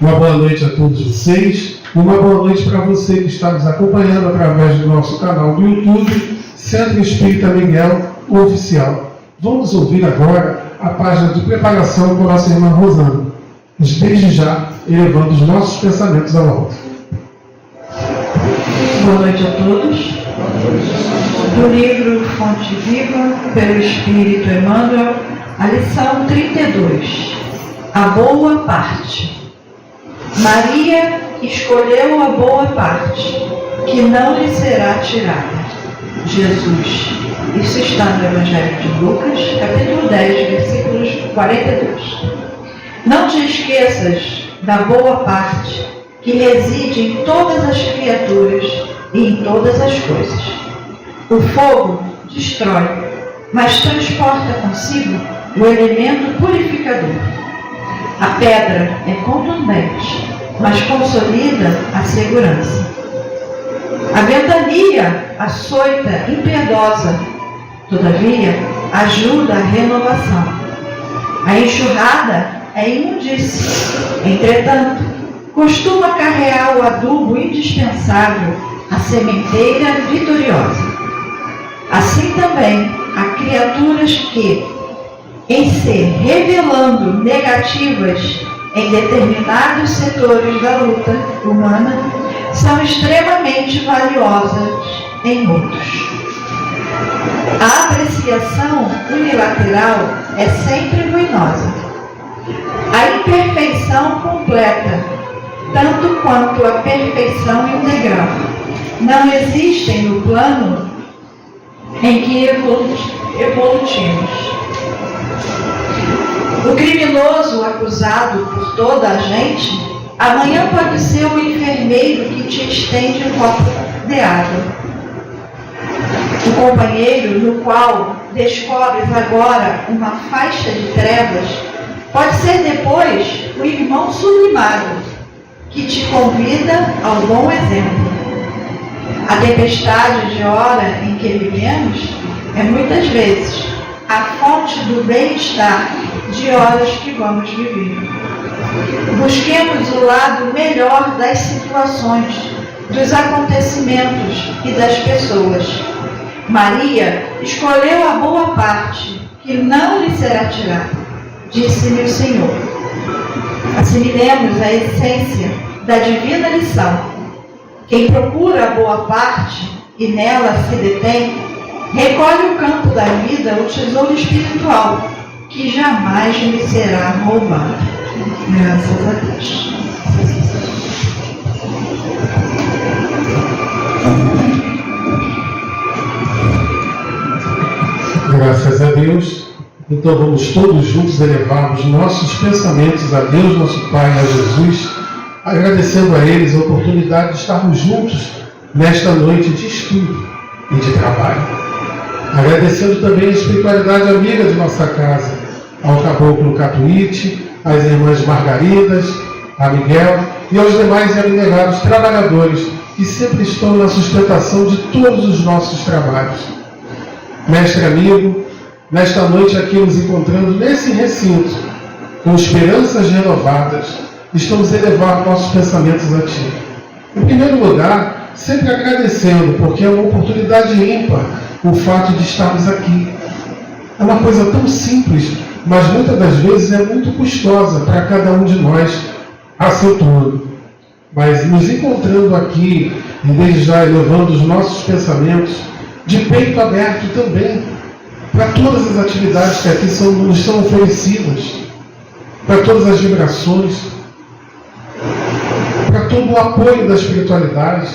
Uma boa noite a todos vocês e uma boa noite para você que está nos acompanhando através do nosso canal do YouTube, Centro Espírita Miguel Oficial. Vamos ouvir agora a página de preparação com nossa irmã Rosana, desde já elevando os nossos pensamentos ao alto. Boa noite a todos. Do livro Fonte Viva, pelo Espírito Emmanuel, a lição 32. A boa parte. Maria escolheu a boa parte, que não lhe será tirada. Jesus. Isso está no Evangelho de Lucas, capítulo 10, versículos 42. Não te esqueças da boa parte que reside em todas as criaturas e em todas as coisas. O fogo destrói, mas transporta consigo o elemento purificador. A pedra é contundente, mas consolida a segurança. A ventania açoita impiedosa, todavia, ajuda a renovação. A enxurrada é imundícia, entretanto, costuma carregar o adubo indispensável à sementeira vitoriosa. Assim também, há criaturas que, em se revelando negativas em determinados setores da luta humana, são extremamente valiosas em outros. A apreciação unilateral é sempre ruinosa. A imperfeição completa, tanto quanto a perfeição integral, não existem no plano em que evoluímos. O criminoso acusado por toda a gente, amanhã pode ser o enfermeiro que te estende um copo de água. O companheiro no qual descobres agora uma faixa de trevas, pode ser depois o irmão sublimado, que te convida ao bom exemplo. A tempestade de hora em que vivemos é muitas vezes a fonte do bem-estar de horas que vamos viver. Busquemos o lado melhor das situações, dos acontecimentos e das pessoas. Maria escolheu a boa parte, que não lhe será tirada, disse-lhe o Senhor. Assimilemos a essência da divina lição. Quem procura a boa parte e nela se detém, recolhe o campo da vida, o tesouro espiritual, que jamais lhe será roubado. Graças a Deus. Graças a Deus. Então vamos todos juntos elevarmos nossos pensamentos a Deus, nosso Pai, a Jesus, agradecendo a eles a oportunidade de estarmos juntos nesta noite de estudo e de trabalho. Agradecendo também a espiritualidade amiga de nossa casa, ao Caboclo Catuíte, às irmãs Margaridas, a Miguel e aos demais e abnegados trabalhadores que sempre estão na sustentação de todos os nossos trabalhos. Mestre amigo, nesta noite aqui nos encontrando nesse recinto, com esperanças renovadas, estamos a elevar nossos pensamentos a Ti. Em primeiro lugar, sempre agradecendo, porque é uma oportunidade ímpar o fato de estarmos aqui. É uma coisa tão simples, mas muitas das vezes é muito custosa para cada um de nós a seu todo. Mas nos encontrando aqui, e desde já elevando os nossos pensamentos, de peito aberto também, para todas as atividades que aqui nos são oferecidas, para todas as vibrações, para todo o apoio da espiritualidade,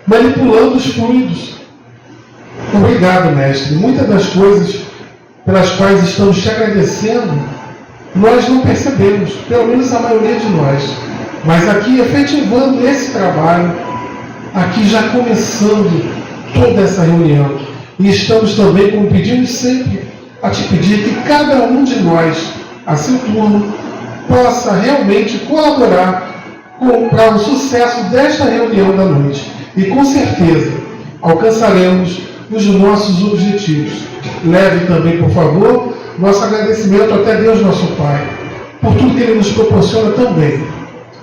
manipulando os fluidos. Obrigado, Mestre. Muitas das coisas pelas quais estamos te agradecendo, nós não percebemos, pelo menos a maioria de nós. Mas aqui, efetivando esse trabalho, aqui já começando toda essa reunião, e estamos também, como pedimos sempre, a te pedir que cada um de nós, a seu turno, possa realmente colaborar para o sucesso desta reunião da noite. E com certeza alcançaremos os nossos objetivos. Leve também, por favor, nosso agradecimento até Deus, nosso Pai, por tudo que Ele nos proporciona também.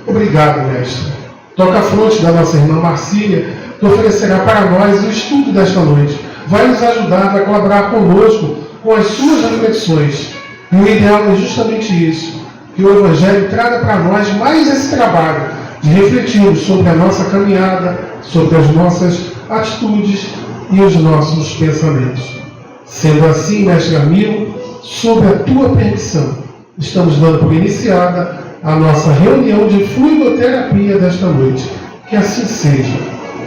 Obrigado, Mestre. Toca a fronte da nossa irmã Marcília, que oferecerá para nós o estudo desta noite. Vai nos ajudar a colaborar conosco com as suas reflexões. E o ideal é justamente isso, que o Evangelho traga para nós mais esse trabalho de refletirmos sobre a nossa caminhada, sobre as nossas atitudes e os nossos pensamentos. Sendo assim, Mestre amigo, sob a tua permissão, estamos dando por iniciada a nossa reunião de fluidoterapia desta noite. Que assim seja.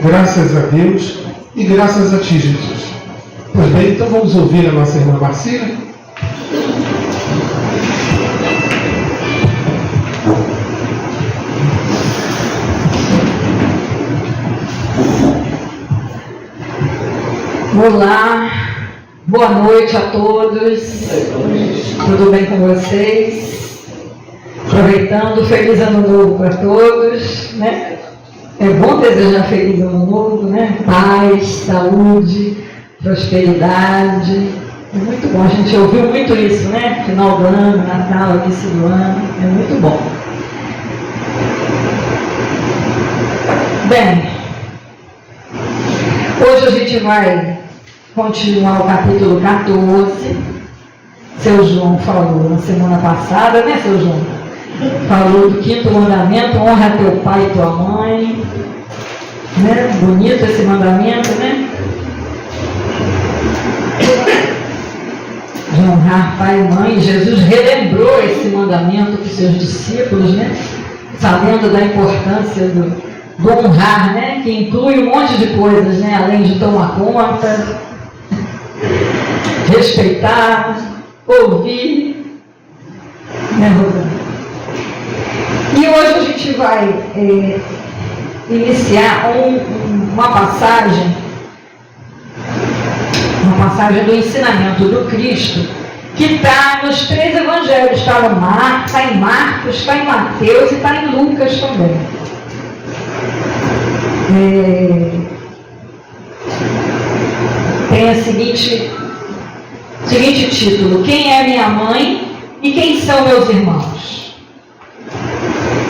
Graças a Deus e graças a ti, Jesus. Pois bem, então vamos ouvir a nossa irmã Marcília. Olá, boa noite a todos. Tudo bem com vocês? Aproveitando, feliz ano novo para todos, né? É bom desejar feliz ano novo, né? Paz, saúde, prosperidade. É muito bom, a gente ouviu muito isso, né? Final do ano, Natal, início do ano, é muito bom. Bem, hoje a gente vai continuar o capítulo 14. Seu João falou na semana passada, né, seu João? Falou do 5º mandamento, honra teu pai e tua mãe. Né? Bonito esse mandamento, né? De honrar pai e mãe. Jesus relembrou esse mandamento para os seus discípulos, né? Sabendo da importância do honrar, né? Que inclui um monte de coisas, né? Além de tomar conta, respeitar, ouvir, né, Rosana? E hoje a gente vai iniciar uma passagem do ensinamento do Cristo, que está nos 3 evangelhos. Está em Marcos, está em Mateus e está em Lucas também. Tem o seguinte título: quem é minha mãe e quem são meus irmãos?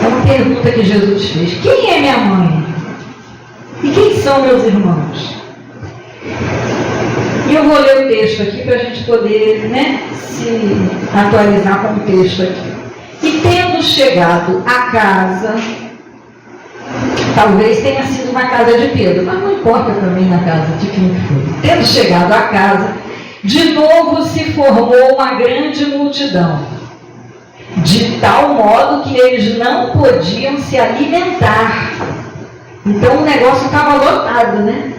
É uma pergunta que Jesus fez. Quem é minha mãe? E quem são meus irmãos? E eu vou ler o texto aqui para a gente poder, né, se atualizar com o texto aqui. E tendo chegado à casa, talvez tenha sido uma casa de Pedro, mas não importa também na casa de quem foi. Tendo chegado à casa, de novo se formou uma grande multidão, de tal modo que eles não podiam se alimentar. Então o negócio estava lotado, né?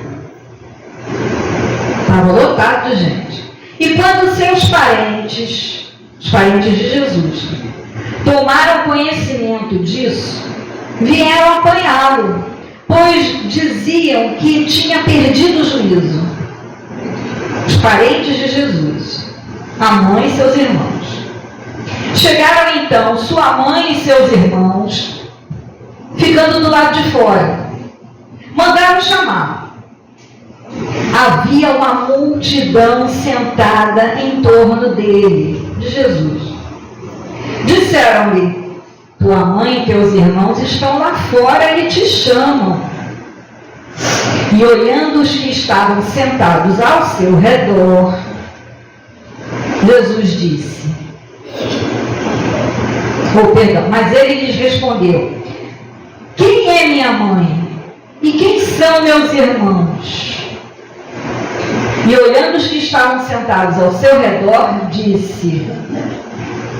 Estava lotado de gente. E quando seus parentes, os parentes de Jesus, tomaram conhecimento disso, vieram apanhá-lo, pois diziam que tinha perdido o juízo. Os parentes de Jesus, a mãe e seus irmãos. Chegaram então sua mãe e seus irmãos, ficando do lado de fora. Mandaram chamar. Havia uma multidão sentada em torno dele, de Jesus. Disseram-lhe: tua mãe e teus irmãos estão lá fora e te chamam. E olhando os que estavam sentados ao seu redor, Jesus disse: mas ele lhes respondeu: quem é minha mãe? E quem são meus irmãos? E olhando os que estavam sentados ao seu redor, disse: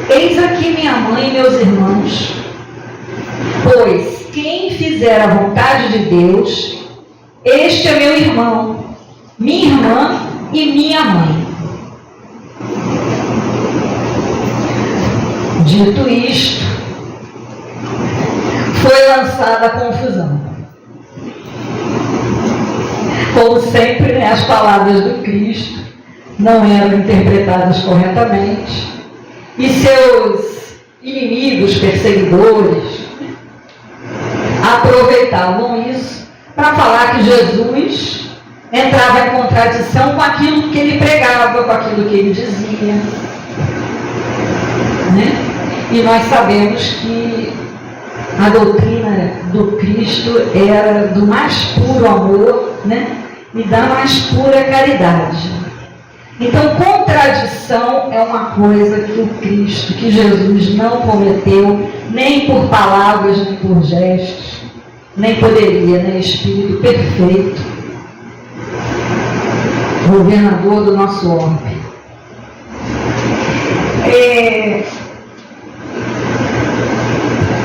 eis aqui minha mãe e meus irmãos. Pois quem fizer a vontade de Deus, este é meu irmão, minha irmã e minha mãe. Dito isto, foi lançada a confusão. Como sempre, né, as palavras do Cristo não eram interpretadas corretamente e seus inimigos, perseguidores, aproveitavam isso para falar que Jesus entrava em contradição com aquilo que ele pregava, com aquilo que ele dizia, né? E nós sabemos que a doutrina do Cristo era do mais puro amor, né? E da mais pura caridade. Então, contradição é uma coisa que o Cristo, que Jesus não cometeu, nem por palavras, nem por gestos, nem poderia, né? Espírito perfeito, governador do nosso orbe.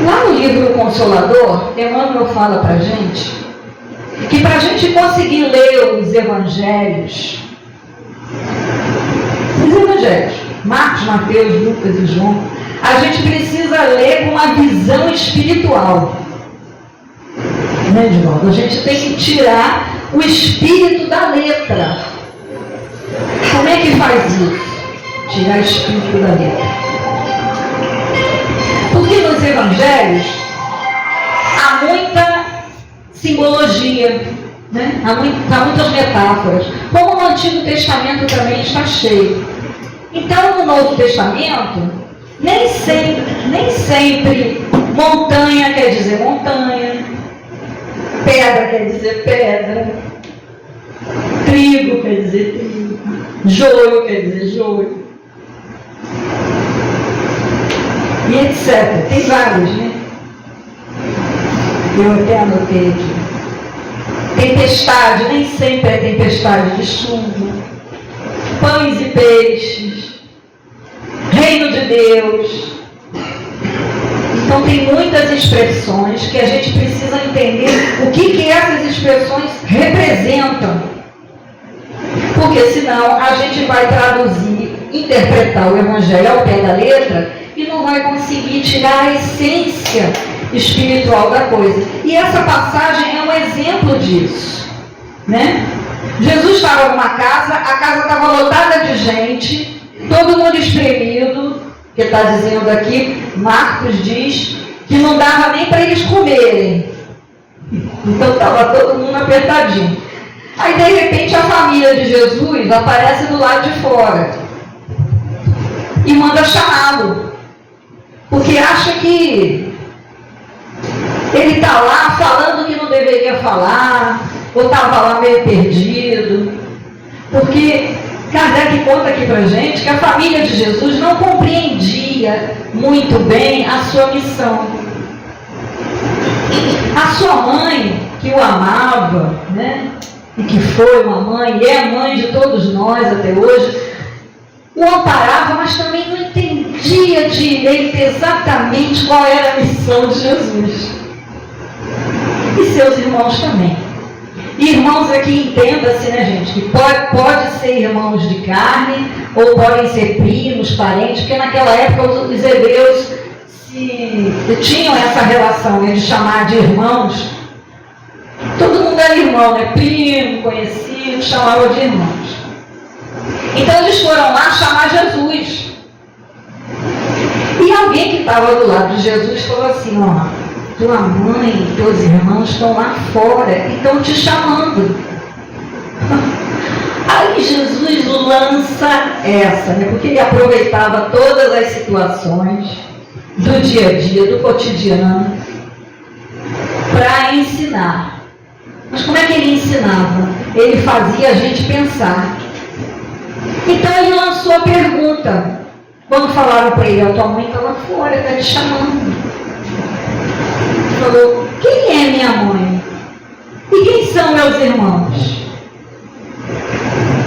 Lá no livro O Consolador, Emmanuel fala para a gente que para a gente conseguir ler os evangelhos, Marcos, Mateus, Lucas e João, a gente precisa ler com uma visão espiritual. Né, Edvaldo? A gente tem que tirar o espírito da letra. Como é que faz isso? Tirar o espírito da letra. Porque nos evangelhos há muita simbologia, né? Há muitas metáforas. Como no Antigo Testamento também está cheio. Então, no Novo Testamento, nem sempre montanha quer dizer montanha, pedra quer dizer pedra, trigo quer dizer trigo, joio quer dizer joio, e etc. Tem vários, né? Eu até anotei aqui. Tempestade, nem sempre é tempestade de chuva. Pães e peixes. Reino de Deus. Então tem muitas expressões que a gente precisa entender o que essas expressões representam. Porque senão a gente vai traduzir, interpretar o Evangelho ao pé da letra e não vai conseguir tirar a essência espiritual da coisa. E essa passagem é um exemplo disso, né? Jesus estava numa casa, a casa estava lotada de gente, todo mundo espremido, que está dizendo aqui, Marcos diz que não dava nem para eles comerem. Então estava todo mundo apertadinho. Aí de repente a família de Jesus aparece do lado de fora e manda chamá-lo, porque acha que ele está lá falando que não deveria falar, ou estava lá meio perdido. Porque Kardec conta aqui para gente que a família de Jesus não compreendia muito bem a sua missão. A sua mãe, que o amava, né? E que foi uma mãe, e é mãe de todos nós até hoje, o amparava, mas também não entendia direito exatamente qual era a missão de Jesus. E seus irmãos também. Irmãos aqui, entenda-se, né, gente, que pode ser irmãos de carne, ou podem ser primos, parentes, porque naquela época os hebreus tinham essa relação, né, de chamar de irmãos. Todo mundo era irmão, né? Primo, conhecido, chamava de irmãos. Então eles foram lá chamar Jesus. E alguém que estava do lado de Jesus falou assim, ó, tua mãe e teus irmãos estão lá fora e estão te chamando. Aí Jesus lança essa, né? Porque ele aproveitava todas as situações do dia a dia, do cotidiano, para ensinar. Mas como é que ele ensinava? Ele fazia a gente pensar. Então ele lançou a pergunta. Quando falaram para ele, a tua mãe está lá fora, está te chamando. Ele falou, quem é minha mãe? E quem são meus irmãos?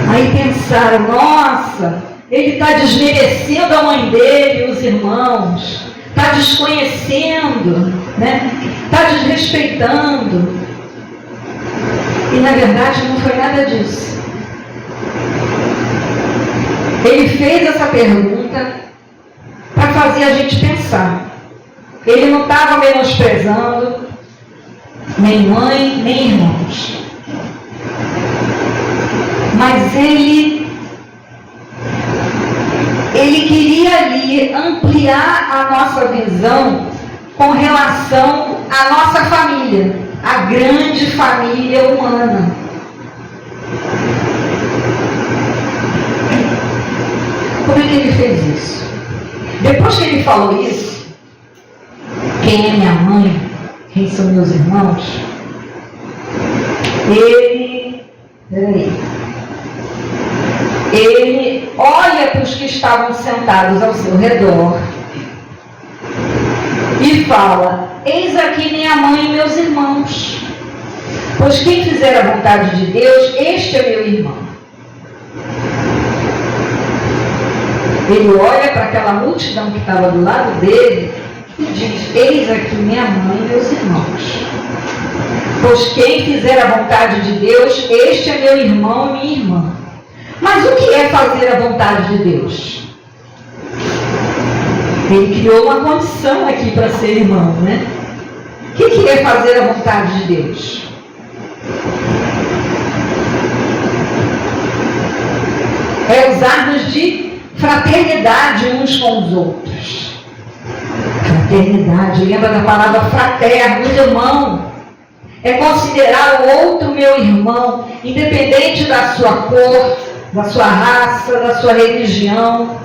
Aí pensaram, nossa, ele está desmerecendo a mãe dele e os irmãos, está desconhecendo, né? Está desrespeitando. E na verdade não foi nada disso. Ele fez essa pergunta para fazer a gente pensar. Ele não estava menosprezando nem mãe, nem irmãos. Mas ele queria ali ampliar a nossa visão com relação à nossa família, a grande família humana. Como é que ele fez isso? Depois que ele falou isso, quem é minha mãe, quem são meus irmãos, ele olha para os que estavam sentados ao seu redor e fala: eis aqui minha mãe e meus irmãos, pois quem fizer a vontade de Deus, este é meu irmão. Ele olha para aquela multidão que estava do lado dele e diz: eis aqui minha mãe e meus irmãos, pois quem fizer a vontade de Deus, este é meu irmão e minha irmã. Mas o que é fazer a vontade de Deus? Ele criou uma condição aqui para ser irmão, né? O que é fazer a vontade de Deus? É usarmos de fraternidade uns com os outros. Fraternidade, lembra da palavra fraterno, irmão. É considerar o outro meu irmão, independente da sua cor, da sua raça, da sua religião.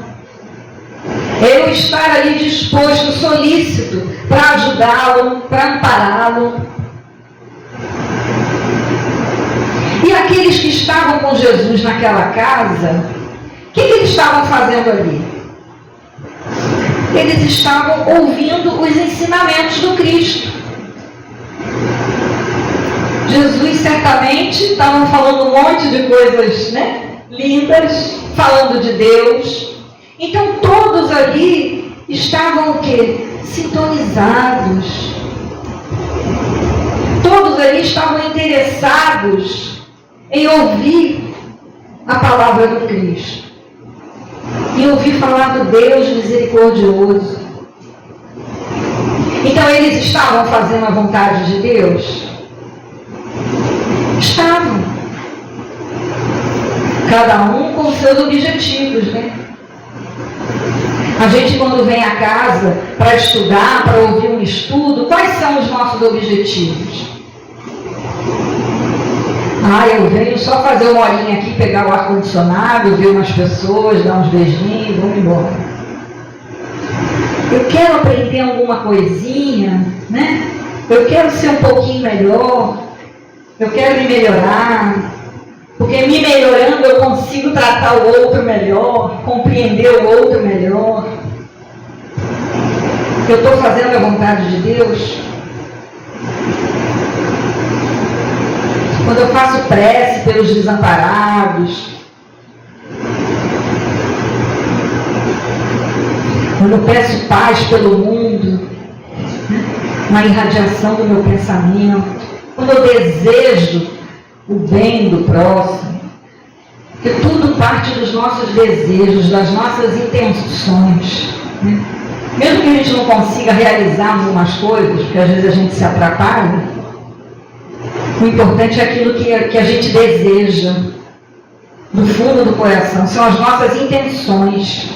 É eu estar ali disposto, solícito, para ajudá-lo, para ampará-lo. E aqueles que estavam com Jesus naquela casa, o que eles estavam fazendo ali? Eles estavam ouvindo os ensinamentos do Cristo. Jesus certamente estava falando um monte de coisas, né, lindas, falando de Deus. Então todos ali estavam o quê? Sintonizados. Todos ali estavam interessados em ouvir a palavra do Cristo. E ouvir falar do Deus misericordioso. Então eles estavam fazendo a vontade de Deus? Estavam. Cada um com seus objetivos, né? A gente, quando vem a casa para estudar, para ouvir um estudo, quais são os nossos objetivos? Eu venho só fazer uma horinha aqui, pegar o ar-condicionado, ver umas pessoas, dar uns beijinhos e vamos embora. Eu quero aprender alguma coisinha, né? Eu quero ser um pouquinho melhor. Eu quero me melhorar, porque me melhorando eu consigo tratar o outro melhor, compreender o outro melhor. Eu estou fazendo a vontade de Deus. Quando eu faço prece pelos desamparados, quando eu peço paz pelo mundo, né? Uma irradiação do meu pensamento, quando eu desejo o bem do próximo, que tudo parte dos nossos desejos, das nossas intenções, né? Mesmo que a gente não consiga realizar algumas coisas, porque às vezes a gente se atrapalha, o importante é aquilo que a gente deseja, do fundo do coração, são as nossas intenções.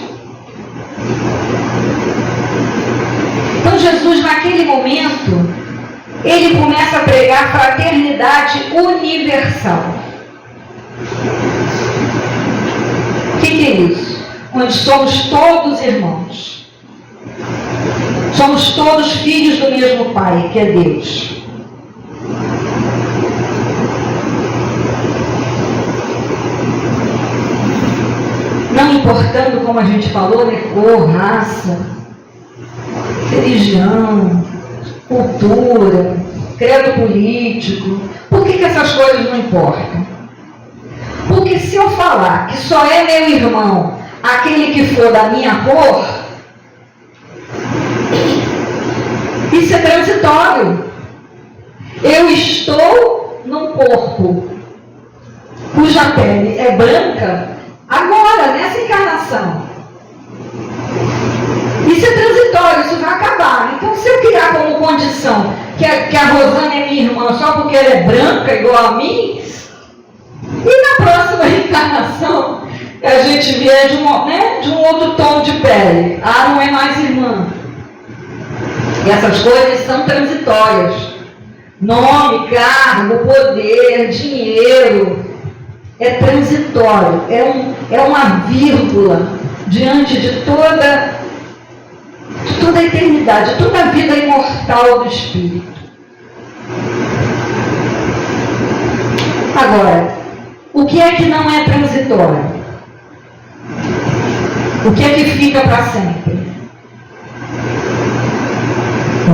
Então Jesus, naquele momento, ele começa a pregar fraternidade universal. O que é isso? Onde somos todos irmãos. Somos todos filhos do mesmo Pai, que é Deus. Não importando, como a gente falou, né, cor, raça, religião, cultura, credo político. Por que essas coisas não importam? Porque se eu falar que só é meu irmão aquele que for da minha cor, isso é transitório. Eu estou num corpo cuja pele é branca agora, nessa encarnação. Isso é transitório, isso vai acabar. Então, se eu criar como condição que a Rosana é minha irmã só porque ela é branca igual a mim, e na próxima reencarnação a gente vier de um outro tom de pele, não é mais irmã. E essas coisas são transitórias. Nome, cargo, poder, dinheiro, é transitório, é uma vírgula diante de toda de toda a eternidade, de toda a vida imortal do Espírito. Agora, o que é que não é transitório? O que é que fica para sempre?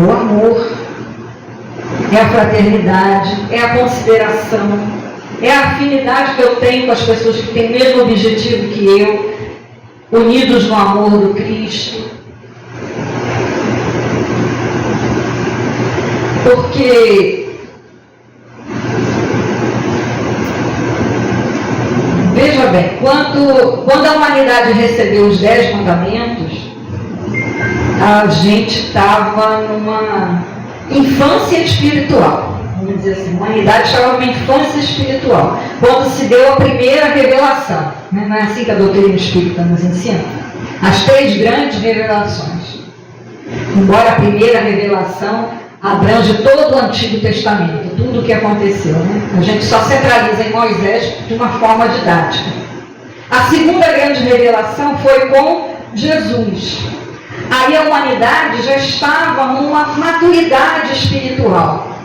O amor, é a fraternidade, é a consideração, é a afinidade que eu tenho com as pessoas que têm o mesmo objetivo que eu, unidos no amor do Cristo. Porque, veja bem, quando a humanidade recebeu os 10 mandamentos, a gente estava numa infância espiritual. Vamos dizer assim, a humanidade estava numa infância espiritual. Quando se deu a primeira revelação. Não é assim que a doutrina espírita nos ensina? As 3 grandes revelações. Embora a primeira revelação abrange todo o Antigo Testamento, tudo o que aconteceu, né? A gente só centraliza em Moisés de uma forma didática. A segunda grande revelação foi com Jesus. Aí a humanidade já estava numa maturidade espiritual,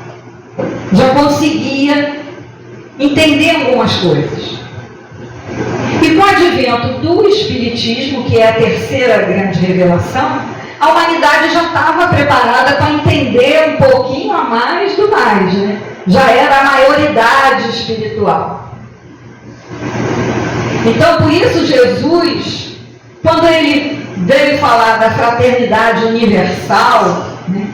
já conseguia entender algumas coisas. E com o advento do Espiritismo, que é a terceira grande revelação, a humanidade já estava preparada para entender um pouquinho a mais do mais, né? Já era a maioridade espiritual. Então, por isso, Jesus, quando ele veio falar da fraternidade universal, né?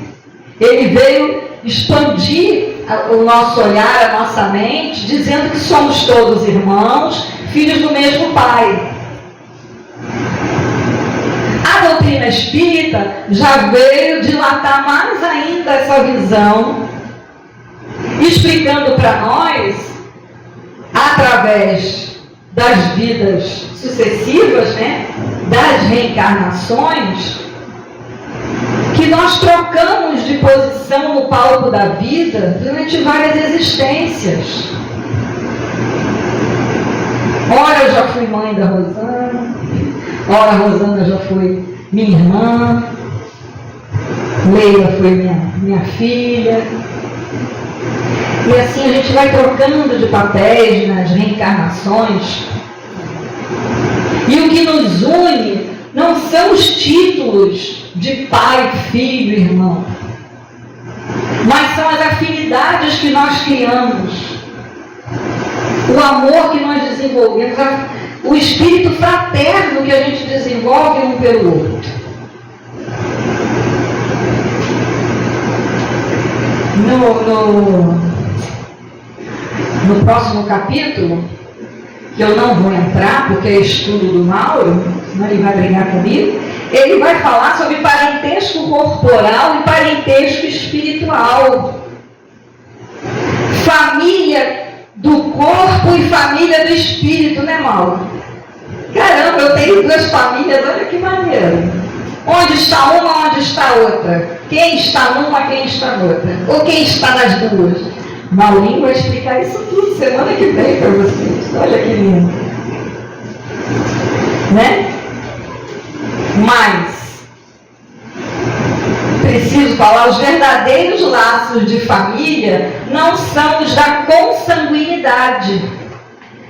Ele veio expandir o nosso olhar, a nossa mente, dizendo que somos todos irmãos, filhos do mesmo Pai. A doutrina espírita já veio dilatar mais ainda essa visão, explicando para nós, através das vidas sucessivas, né, das reencarnações, que nós trocamos de posição no palco da vida durante várias existências. Ora eu já fui mãe da Rosana, ora a Rosana já foi minha irmã, Leila foi minha filha. E assim a gente vai trocando de papéis nas reencarnações. E o que nos une não são os títulos de pai, filho, irmão, mas são as afinidades que nós criamos, o amor que nós desenvolvemos, o espírito fraterno que a gente desenvolve um pelo outro. No próximo capítulo, que eu não vou entrar, porque é estudo do Mauro, senão ele vai brigar comigo, ele vai falar sobre parentesco corporal e parentesco espiritual. Família do corpo e família do espírito, né, Mauro? Caramba, eu tenho 2 famílias, olha que maneiro. Onde está uma, onde está outra? Quem está numa, quem está noutra? Ou quem está nas duas? Maurinho vai explicar isso tudo semana que vem para vocês. Olha que lindo. Né? Mas, preciso falar, os verdadeiros laços de família não são os da consanguinidade,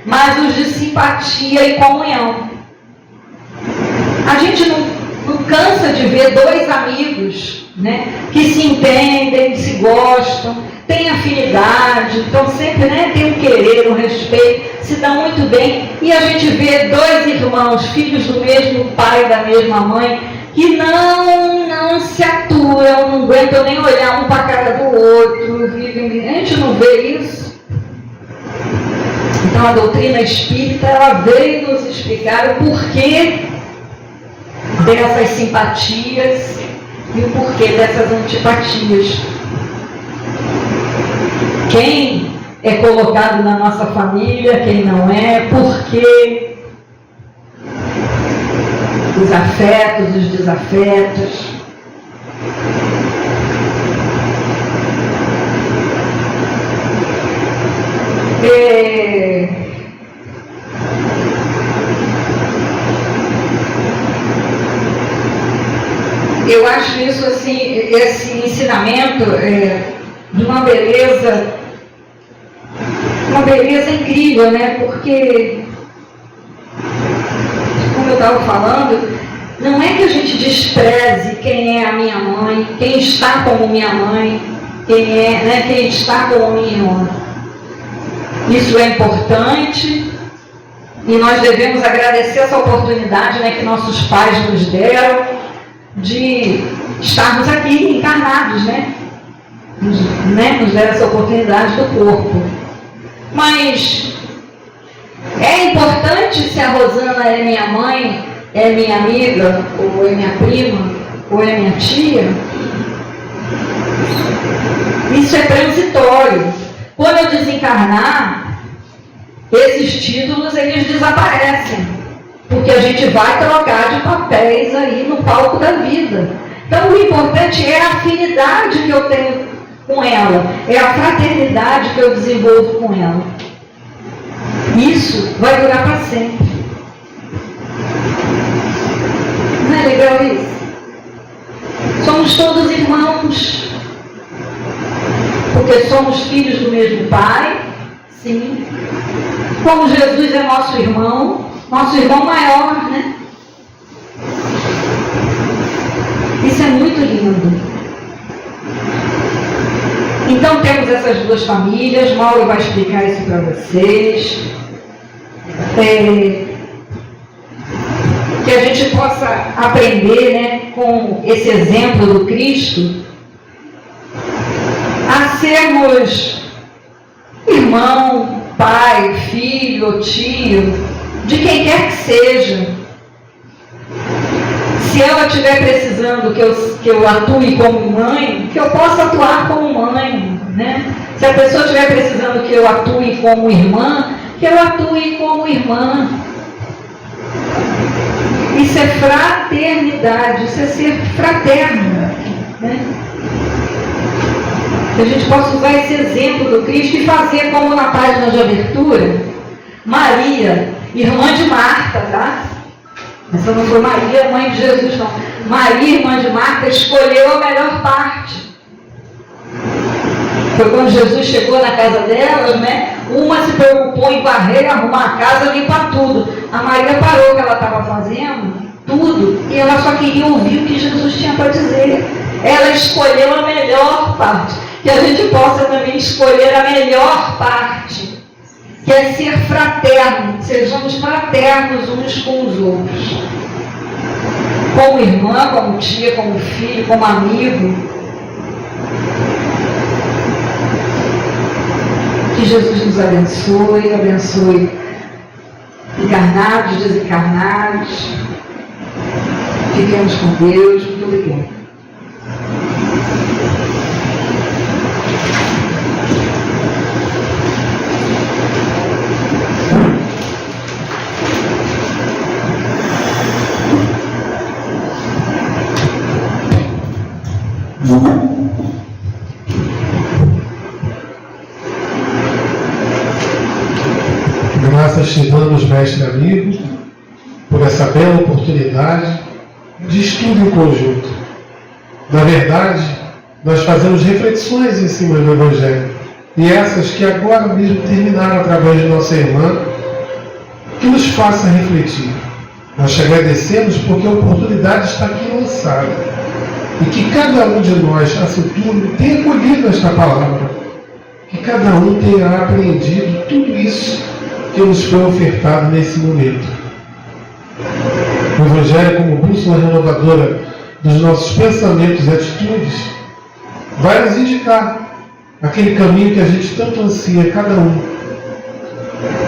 mas os de simpatia e comunhão. A gente não cansa de ver 2 amigos, né, que se entendem, se gostam, têm afinidade, então sempre, né, tem um querer, um respeito, se dão muito bem, e a gente vê 2 irmãos, filhos do mesmo pai, da mesma mãe, que não se aturam, não aguentam nem olhar um para a cara do outro, vivem, a gente não vê isso. Então a doutrina espírita, ela veio nos explicar o porquê dessas simpatias e o porquê dessas antipatias. Quem é colocado na nossa família, quem não é, porquê, os afetos, os desafetos. Eu acho isso, assim, esse ensinamento de uma beleza incrível, né? Porque, como eu estava falando, não é que a gente despreze quem é a minha mãe, quem está como minha mãe, quem está como minha irmã. Isso é importante e nós devemos agradecer essa oportunidade, né, que nossos pais nos deram de estarmos aqui encarnados, né? Nos deram essa oportunidade do corpo. Mas é importante se a Rosana é minha mãe, é minha amiga, ou é minha prima, ou é minha tia. Isso é transitório. Quando eu desencarnar, esses títulos eles desaparecem, porque a gente vai trocar de papéis aí no palco da vida. Então o importante é a afinidade que eu tenho com ela, é a fraternidade que eu desenvolvo com ela. Isso vai durar para sempre. Não é legal isso? Somos todos irmãos, porque somos filhos do mesmo Pai, sim. Como Jesus é nosso irmão maior, né? Isso é muito lindo. Então temos essas duas famílias, Mauro vai explicar isso para vocês. Que a gente possa aprender, né, com esse exemplo do Cristo, a sermos irmão, pai, filho, tio, de quem quer que seja. Se ela estiver precisando que eu atue como mãe, que eu possa atuar como mãe, né? Se a pessoa estiver precisando que eu atue como irmã, que eu atue como irmã. Isso é fraternidade, isso é ser fraterno, né? Que a gente possa usar esse exemplo do Cristo e fazer como na página de abertura, Maria, irmã de Marta, tá? Essa não foi Maria, mãe de Jesus, não. Maria, irmã de Marta, escolheu a melhor parte. Foi quando Jesus chegou na casa delas, né? Uma se preocupou em varrer, arrumar a casa, limpar tudo. A Maria parou o que ela estava fazendo, tudo, e ela só queria ouvir o que Jesus tinha para dizer. Ela escolheu a melhor parte. Que a gente possa também escolher a melhor parte, que é ser fraterno, sejamos fraternos uns com os outros. Como irmã, como tia, como filho, como amigo. Que Jesus nos abençoe encarnados, desencarnados. Fiquemos com Deus. Muito obrigada. Graças te damos, mestre amigo, por essa bela oportunidade de estudo em conjunto. Na verdade, nós fazemos reflexões em cima do Evangelho, e essas que agora mesmo terminaram através de nossa irmã, que nos faça refletir. Nós te agradecemos porque a oportunidade está aqui lançada, e que cada um de nós, a seu turno, tenha acolhido esta palavra, que cada um tenha aprendido tudo isso que nos foi ofertado nesse momento. O Evangelho, como bússola renovadora dos nossos pensamentos e atitudes, vai nos indicar aquele caminho que a gente tanto ansia, cada um.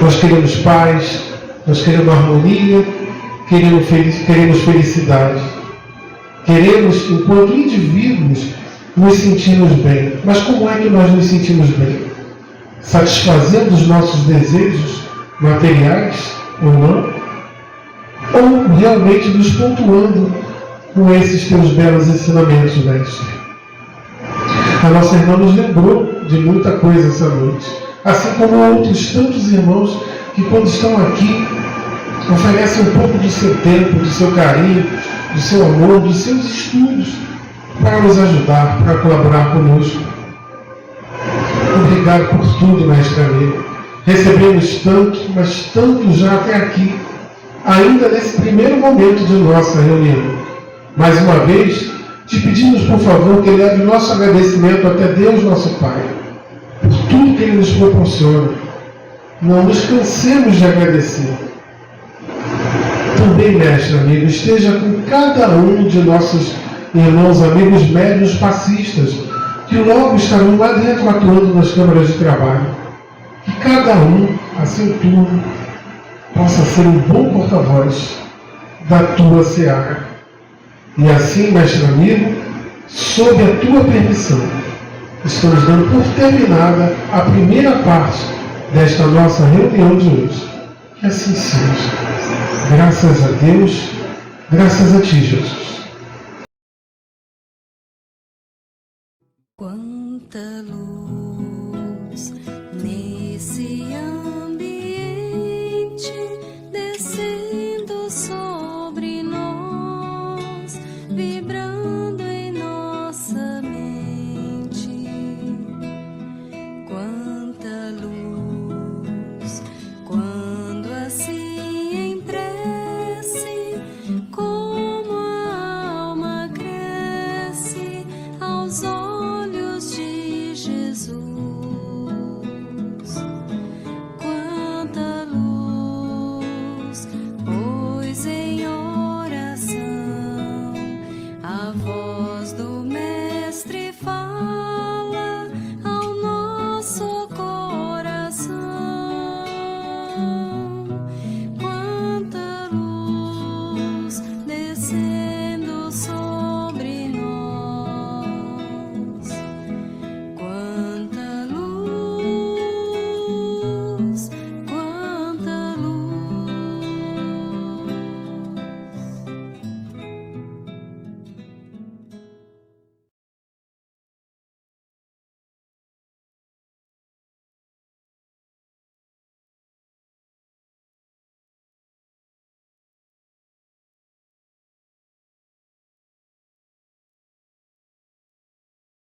Nós queremos paz, nós queremos harmonia, queremos felicidade. Queremos, enquanto indivíduos, nos sentirmos bem. Mas como é que nós nos sentimos bem? Satisfazendo os nossos desejos materiais ou não? Ou realmente nos pontuando com esses teus belos ensinamentos, mestre? A nossa irmã nos lembrou de muita coisa essa noite, assim como outros tantos irmãos que, quando estão aqui, oferecem um pouco do seu tempo, do seu carinho, do seu amor, dos seus estudos, para nos ajudar, para colaborar conosco. Obrigado por tudo, mestre amigo. Recebemos tanto, mas tanto já até aqui, ainda nesse primeiro momento de nossa reunião. Mais uma vez, te pedimos, por favor, que leve nosso agradecimento até Deus, nosso Pai, por tudo que Ele nos proporciona. Não nos cansemos de agradecer. Também, mestre amigo, esteja com cada um de nossos irmãos, amigos médios passistas, que logo estarão lá dentro atuando nas câmaras de trabalho. Que cada um, a seu turno, possa ser um bom porta-voz da tua seara. E assim, mestre amigo, sob a tua permissão, estamos dando por terminada a primeira parte desta nossa reunião de hoje. Que assim seja. Graças a Deus, graças a ti, Jesus.